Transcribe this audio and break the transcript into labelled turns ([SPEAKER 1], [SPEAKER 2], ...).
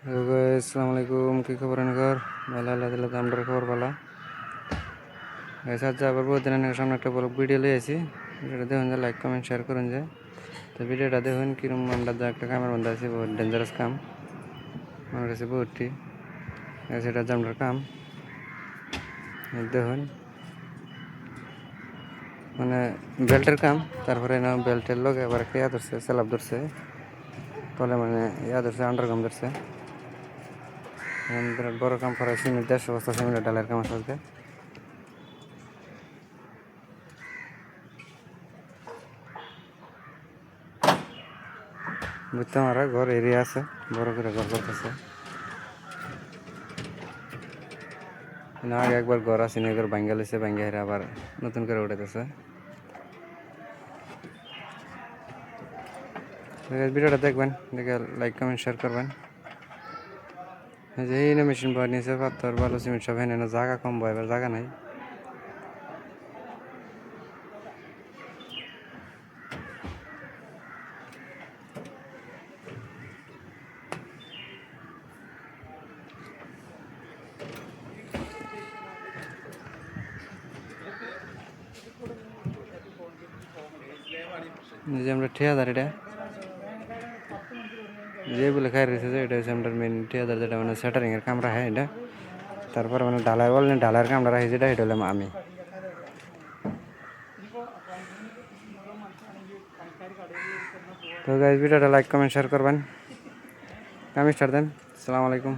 [SPEAKER 1] Hello guys, আসসালামু আলাইকুম। কি খবর নগর? ভালো আল্লাহ দিলে তো আমরা খবর ভালো। গাইস আজ আবার বহুত দিনের সামনে একটা ব্লগ ভিডিও লিয়ে আছি। ভিডিওটা দেখুন, যে লাইক কমেন্ট শেয়ার করুন। যে তো ভিডিওটা দেখুন কিরম আমরা যা একটা কামের মধ্যে আছি, বহুত ডেঞ্জারাস কাম আমার কাছে বহুতটি। গাইস এটা যে আমরা কাম দেখুন, মানে বেল্টের কাম। তারপরে না বেল্টের লগে আবার একটা ইয়া ধরছে, স্যালাপ ধরছে তলে, মানে ইয়া ধরছে, আন্ডারগ্রাম ধরছে। বিরাট বড় কাম করা, সিমেন্ট 150 বস্তা সিমেন্টের ডালের কাম আছে আজকে। বুঝতে পারা ঘর এরিয়া আছে, বড় করে ঘর করতেছে না। আগে একবার ঘর আছে, ঘর ভাঙ্গা লইছে, ভাঙ্গা হেরে আবার নতুন করে উঠাইতেছে। ভিডিওটা দেখবেন, দেখে লাইক কমেন্ট শেয়ার করবেন। এই যে মেশিন বয় নিয়েছে, পাথর বালু সিমেন্ট সব এনে না, জায়গা কম বয়, এবার জায়গা নাই। যে আমরা ঠিকাদার, এটা যেগুলো খাই রয়েছে, যে এটা হচ্ছে আমরা মেন ঠিকাদার, যেটা মানে সেটারিংয়ের কাম রাখে এটা। তারপর মানে ঢালাই বললেন, ঢালাইয়ের কামটা রাখি, যেটা এটা হলাম আমি। তো গাইজ ভিডিওটা লাইক কমেন্ট শেয়ার করবেন। কাম স্টার্ট দেন। আসসালামু আলাইকুম।